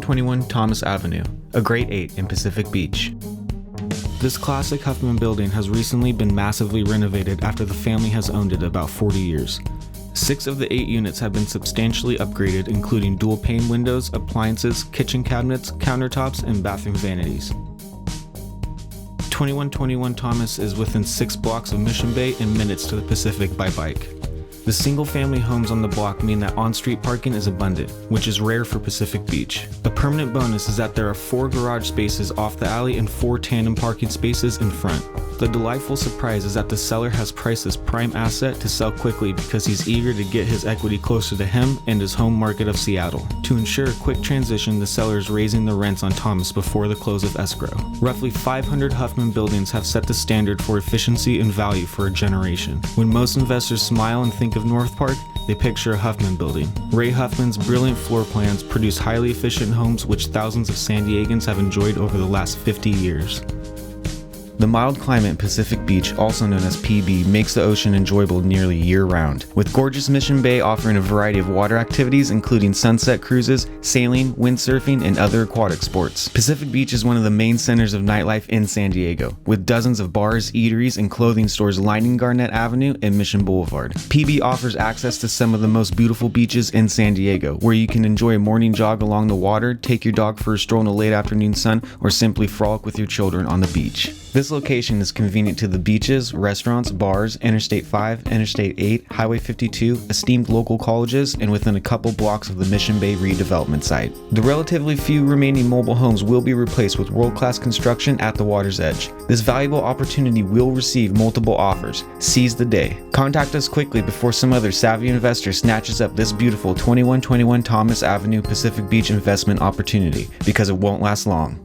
2121 Thomas Avenue, a Grade 8 in Pacific Beach. This classic Huffman building has recently been massively renovated after the family has owned it about 40 years. 6 of the 8 units have been substantially upgraded, including dual pane windows, appliances, kitchen cabinets, countertops, and bathroom vanities. 2121 Thomas is within 6 blocks of Mission Bay and minutes to the Pacific by bike. The single-family homes on the block mean that on-street parking is abundant, which is rare for Pacific Beach. A permanent bonus is that there are 4 garage spaces off the alley and 4 tandem parking spaces in front. The delightful surprise is that the seller has priced this prime asset to sell quickly because he's eager to get his equity closer to him and his home market of Seattle. To ensure a quick transition, the seller is raising the rents on Thomas before the close of escrow. Roughly 500 Huffman buildings have set the standard for efficiency and value for a generation. When most investors smile and think of North Park, they picture a Huffman building. Ray Huffman's brilliant floor plans produce highly efficient homes which thousands of San Diegans have enjoyed over the last 50 years. The mild climate in Pacific Beach, also known as PB, makes the ocean enjoyable nearly year-round, with gorgeous Mission Bay offering a variety of water activities including sunset cruises, sailing, windsurfing, and other aquatic sports. Pacific Beach is one of the main centers of nightlife in San Diego, with dozens of bars, eateries, and clothing stores lining Garnett Avenue and Mission Boulevard. PB offers access to some of the most beautiful beaches in San Diego, where you can enjoy a morning jog along the water, take your dog for a stroll in the late afternoon sun, or simply frolic with your children on the beach. This location is convenient to the beaches, restaurants, bars, Interstate 5, Interstate 8, Highway 52, esteemed local colleges, and within a couple blocks of the Mission Bay redevelopment site. The relatively few remaining mobile homes will be replaced with world-class construction at the water's edge. This valuable opportunity will receive multiple offers. Seize the day. Contact us quickly before some other savvy investor snatches up this beautiful 2121 Thomas Avenue Pacific Beach investment opportunity, because it won't last long.